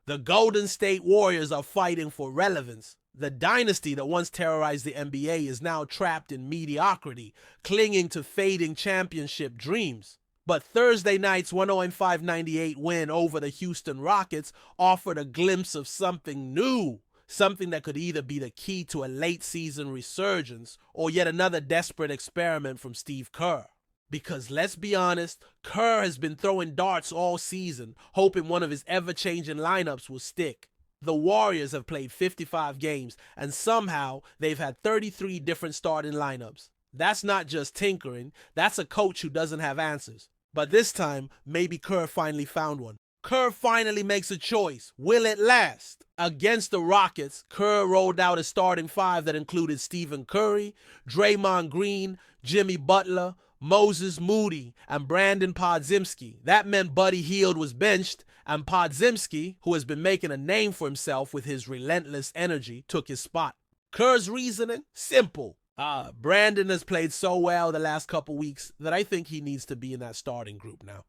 The Golden State Warriors are fighting for relevance. The dynasty that once terrorized the NBA is now trapped in mediocrity, clinging to fading championship dreams. But Thursday night's 105-98 win over the Houston Rockets offered a glimpse of something new, something that could either be the key to a late-season resurgence or yet another desperate experiment from Steve Kerr. Because let's be honest, Kerr has been throwing darts all season, hoping one of his ever-changing lineups will stick. The Warriors have played 55 games, and somehow they've had 33 different starting lineups. That's not just tinkering, that's a coach who doesn't have answers. But this time, maybe Kerr finally found one. Kerr finally makes a choice. Will it last? Against the Rockets, Kerr rolled out a starting five that included Stephen Curry, Draymond Green, Jimmy Butler, Moses Moody, and Brandin Podziemski. That meant Buddy Hield was benched, and Podziemski, who has been making a name for himself with his relentless energy, took his spot. Kerr's reasoning? Simple. Brandin has played so well the last couple weeks that I think he needs to be in that starting group now.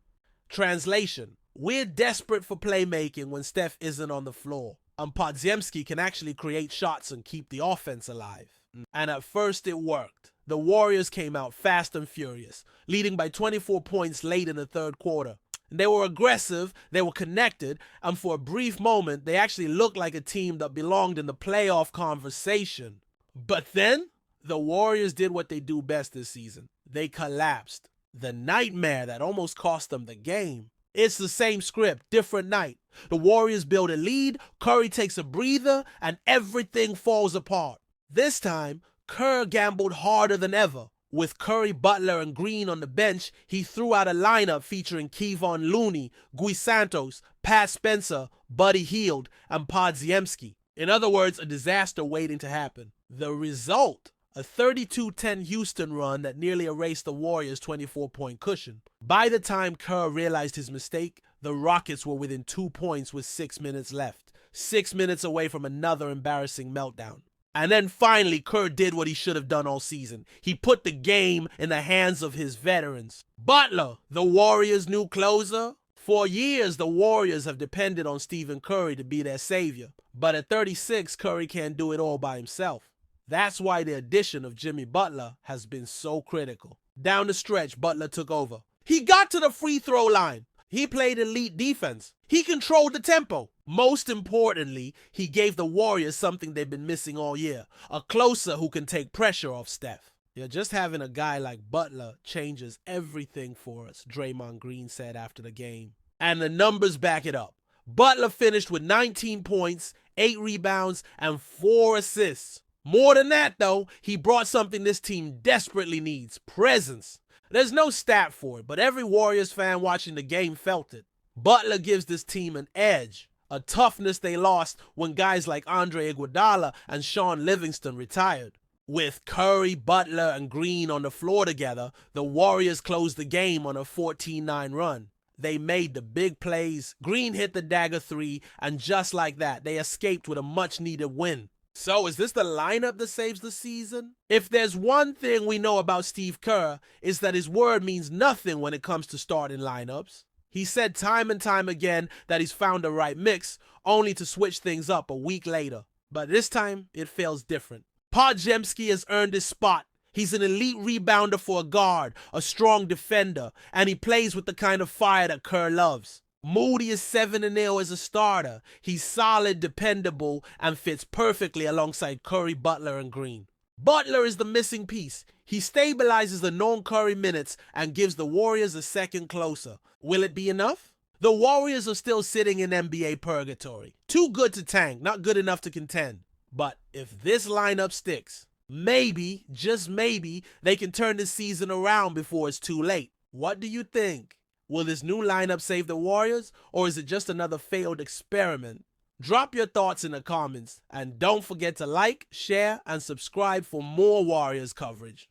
Translation: we're desperate for playmaking when Steph isn't on the floor, and Podziemski can actually create shots and keep the offense alive. And at first it worked. The Warriors came out fast and furious, leading by 24 points late in the third quarter. They were aggressive, they were connected, and for a brief moment, they actually looked like a team that belonged in the playoff conversation. But then, the Warriors did what they do best this season. They collapsed. The nightmare that almost cost them the game. It's the same script, different night. The Warriors build a lead, Curry takes a breather, and everything falls apart. This time, Kerr gambled harder than ever. With Curry, Butler, and Green on the bench, he threw out a lineup featuring Kevon Looney, Gui Santos, Pat Spencer, Buddy Hield, and Podziemski. In other words, a disaster waiting to happen. The result? A 32-10 Houston run that nearly erased the Warriors' 24-point cushion. By the time Kerr realized his mistake, the Rockets were within 2 points with 6 minutes left. 6 minutes away from another embarrassing meltdown. And then finally, Kerr did what he should have done all season. He put the game in the hands of his veterans. Butler, the Warriors' new closer. For years, the Warriors have depended on Stephen Curry to be their savior. But at 36, Curry can't do it all by himself. That's why the addition of Jimmy Butler has been so critical. Down the stretch, Butler took over. He got to the free throw line. He played elite defense. He controlled the tempo. Most importantly, he gave the Warriors something they've been missing all year, a closer who can take pressure off Steph. Yeah, just having a guy like Butler changes everything for us, Draymond Green said after the game. And the numbers back it up. Butler finished with 19 points, 8 rebounds, and 4 assists. More than that, though, he brought something this team desperately needs: presence. There's no stat for it, but every Warriors fan watching the game felt it. Butler gives this team an edge, a toughness they lost when guys like Andre Iguodala and Sean Livingston retired. With Curry, Butler, and Green on the floor together, the Warriors closed the game on a 14-9 run. They made the big plays, Green hit the dagger three, and just like that, they escaped with a much-needed win. So is this the lineup that saves the season? If there's one thing we know about Steve Kerr, it's that his word means nothing when it comes to starting lineups. He said time and time again that he's found the right mix, only to switch things up a week later. But this time, it feels different. Podziemski has earned his spot. He's an elite rebounder for a guard, a strong defender, and he plays with the kind of fire that Kerr loves. Moody is 7-0 as a starter. He's solid, dependable, and fits perfectly alongside Curry, Butler, and Green. Butler is the missing piece. He stabilizes the known Curry minutes and gives the Warriors a second closer. Will it be enough? The Warriors are still sitting in NBA purgatory. Too good to tank, not good enough to contend. But if this lineup sticks, maybe, just maybe, they can turn this season around before it's too late. What do you think? Will this new lineup save the Warriors, or is it just another failed experiment? Drop your thoughts in the comments, and don't forget to like, share, and subscribe for more Warriors coverage.